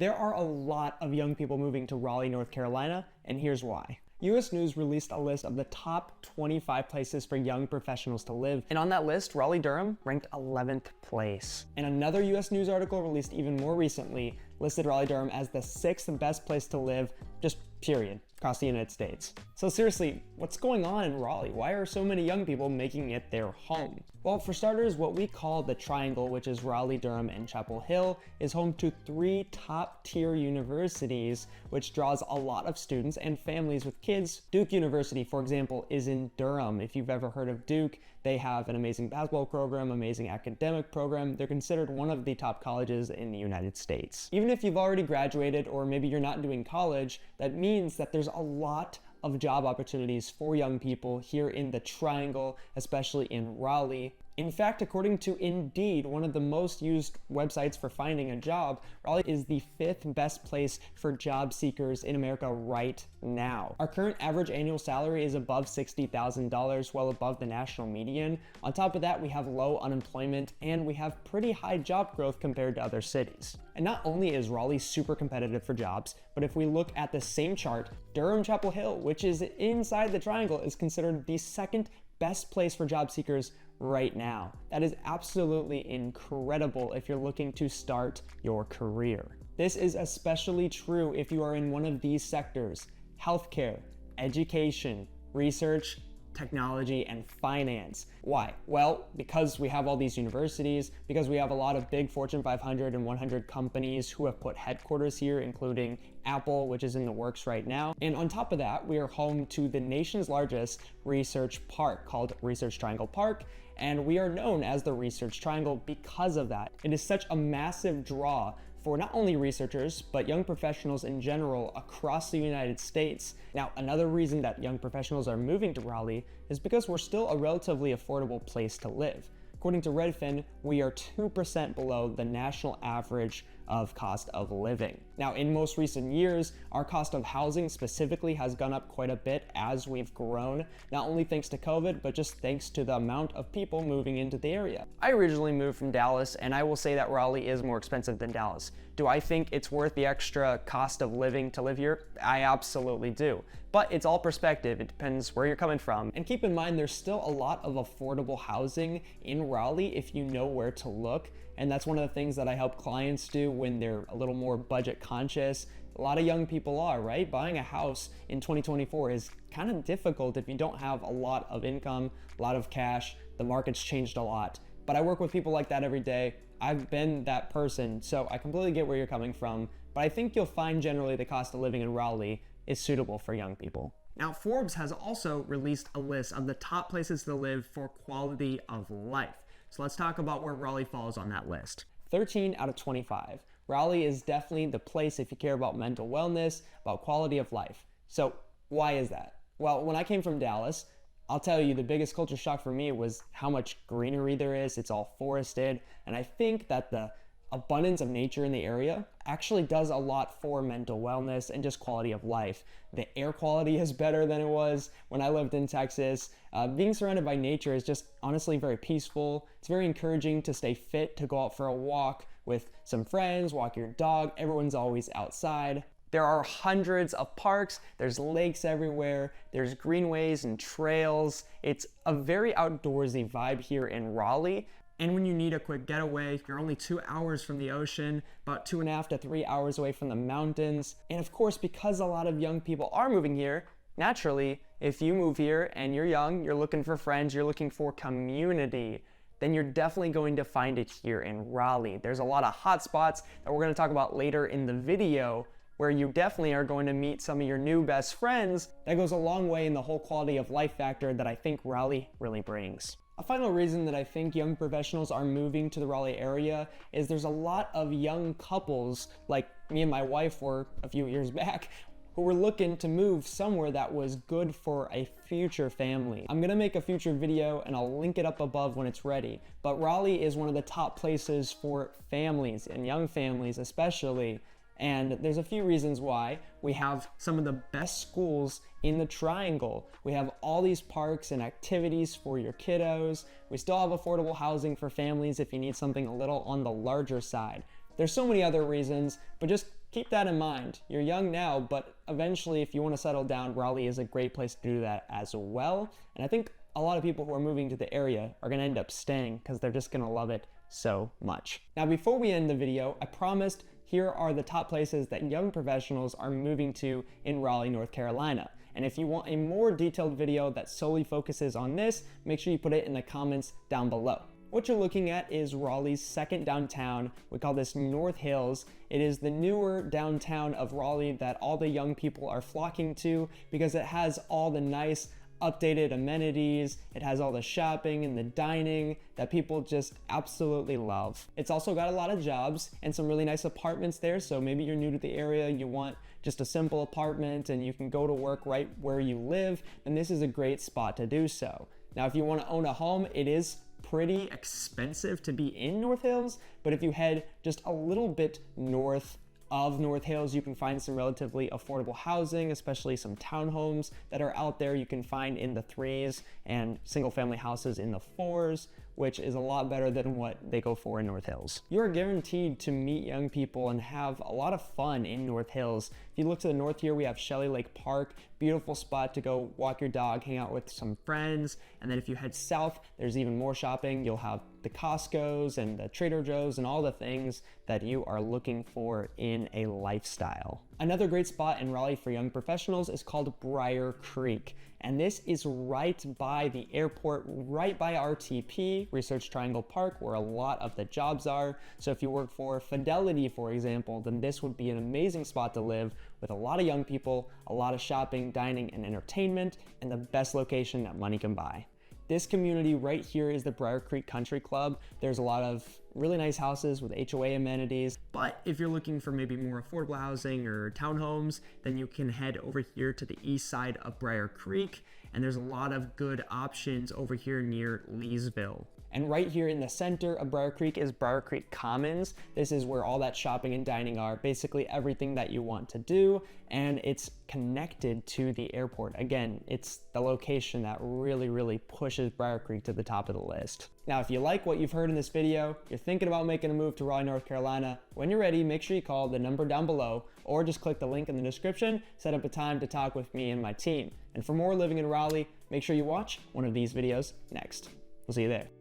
There are a lot of young people moving to Raleigh, North Carolina, and here's why. US News released a list of the top 25 places for young professionals to live, and on that list, Raleigh-Durham ranked 11th place. And another US News article released even more recently listed Raleigh-Durham as the 6th best place to live, just period, across the United States. So seriously, what's going on in Raleigh? Why are so many young people making it their home? Well, for starters, what we call the Triangle, which is Raleigh, Durham, and Chapel Hill, is home to 3 top-tier universities, which draws a lot of students and families with kids. Duke University, for example, is in Durham. If you've ever heard of Duke, they have an amazing basketball program, amazing academic program. They're considered one of the top colleges in the United States. Even if you've already graduated, or maybe you're not doing college, that means that there's a lot of job opportunities for young people here in the Triangle, especially in Raleigh. In fact, according to Indeed, one of the most used websites for finding a job, Raleigh is the 5th best place for job seekers in America right now. Our current average annual salary is above $60,000, well above the national median. On top of that, we have low unemployment and we have pretty high job growth compared to other cities. And not only is Raleigh super competitive for jobs, but if we look at the same chart, Durham Chapel Hill, which is inside the Triangle, is considered the 2nd best place for job seekers right now. That is absolutely incredible if you're looking to start your career. This is especially true if you are in one of these sectors: healthcare, education, research, technology, and finance. Why? Well, because we have all these universities, because we have a lot of big Fortune 500 and 100 companies who have put headquarters here, including Apple, which is in the works right now. And on top of that, we are home to the nation's largest research park called Research Triangle Park, and we are known as the Research Triangle because of that. It is such a massive draw for not only researchers, but young professionals in general across the United States. Now, another reason that young professionals are moving to Raleigh is because we're still a relatively affordable place to live. According to Redfin, we are 2% below the national average of cost of living. Now, in most recent years, our cost of housing specifically has gone up quite a bit as we've grown, not only thanks to COVID, but just thanks to the amount of people moving into the area. I originally moved from Dallas, and I will say that Raleigh is more expensive than Dallas. Do I think it's worth the extra cost of living to live here? I absolutely do. But it's all perspective. It depends where you're coming from. And keep in mind, there's still a lot of affordable housing in Raleigh if you know where to look. And that's one of the things that I help clients do when they're a little more budget conscious. A lot of young people are, right? Buying a house in 2024 is kind of difficult if you don't have a lot of income, a lot of cash. The market's changed a lot. But I work with people like that every day. I've been that person, so I completely get where you're coming from. But I think you'll find generally the cost of living in Raleigh is suitable for young people. Now, Forbes has also released a list of the top places to live for quality of life. So let's talk about where Raleigh falls on that list. 13 out of 25. Raleigh is definitely the place if you care about mental wellness, about quality of life. So why is that? Well, when I came from Dallas, I'll tell you the biggest culture shock for me was how much greenery there is. It's all forested. And I think that the abundance of nature in the area actually does a lot for mental wellness and just quality of life. The air quality is better than it was when I lived in Texas. Being surrounded by nature is just honestly very peaceful. It's very encouraging to stay fit, to go out for a walk with some friends, walk your dog. Everyone's always outside. There are hundreds of parks, there's lakes everywhere, there's greenways and trails. It's a very outdoorsy vibe here in Raleigh. And when you need a quick getaway, you're only 2 hours from the ocean, about 2.5 to 3 hours away from the mountains. And of course, because a lot of young people are moving here, naturally, if you move here and you're young, you're looking for friends, you're looking for community, then you're definitely going to find it here in Raleigh. There's a lot of hot spots that we're gonna talk about later in the video, where you definitely are going to meet some of your new best friends. That goes a long way in the whole quality of life factor that I think Raleigh really brings. A final reason that I think young professionals are moving to the Raleigh area is there's a lot of young couples, like me and my wife were a few years back, who were looking to move somewhere that was good for a future family. I'm gonna make a future video and I'll link it up above when it's ready. But Raleigh is one of the top places for families, and young families especially. And there's a few reasons why. We have some of the best schools in the Triangle. We have all these parks and activities for your kiddos. We still have affordable housing for families if you need something a little on the larger side. There's so many other reasons, but just keep that in mind. You're young now, but eventually if you want to settle down, Raleigh is a great place to do that as well. And I think a lot of people who are moving to the area are going to end up staying because they're just going to love it so much. Now, before we end the video, I promised here are the top places that young professionals are moving to in Raleigh, North Carolina. And if you want a more detailed video that solely focuses on this, make sure you put it in the comments down below. What you're looking at is Raleigh's second downtown. We call this North Hills. It is the newer downtown of Raleigh that all the young people are flocking to because it has all the nice updated amenities, it has all the shopping and the dining that people just absolutely love. It's also got a lot of jobs and some really nice apartments there, so maybe you're new to the area, you want just a simple apartment and you can go to work right where you live, and this is a great spot to do so. Now, if you want to own a home, it is pretty expensive to be in North Hills, but if you head just a little bit north of North Hills, you can find some relatively affordable housing, especially some townhomes that are out there you can find in the 3s and single family houses in the 4s, which is a lot better than what they go for in North Hills. You are guaranteed to meet young people and have a lot of fun in North Hills. If you look to the north here, we have Shelley Lake Park, beautiful spot to go walk your dog, hang out with some friends. And then if you head south, there's even more shopping. You'll have the Costco's and the Trader Joe's and all the things that you are looking for in a lifestyle. Another great spot in Raleigh for young professionals is called Briar Creek. And this is right by the airport, right by RTP, Research Triangle Park, where a lot of the jobs are. So if you work for Fidelity, for example, then this would be an amazing spot to live with a lot of young people, a lot of shopping, dining, and entertainment, and the best location that money can buy. This community right here is the Briar Creek Country Club. There's a lot of really nice houses with HOA amenities, but if you're looking for maybe more affordable housing or townhomes, then you can head over here to the east side of Briar Creek, and there's a lot of good options over here near Leesville. And right here in the center of Briar Creek is Briar Creek Commons. This is where all that shopping and dining are, basically everything that you want to do, and it's connected to the airport. Again, it's the location that really pushes Briar Creek to the top of the list. Now, if you like what you've heard in this video, you're thinking about making a move to Raleigh, North Carolina, when you're ready, make sure you call the number down below, or just click the link in the description, set up a time to talk with me and my team. And for more living in Raleigh, make sure you watch one of these videos next. We'll see you there.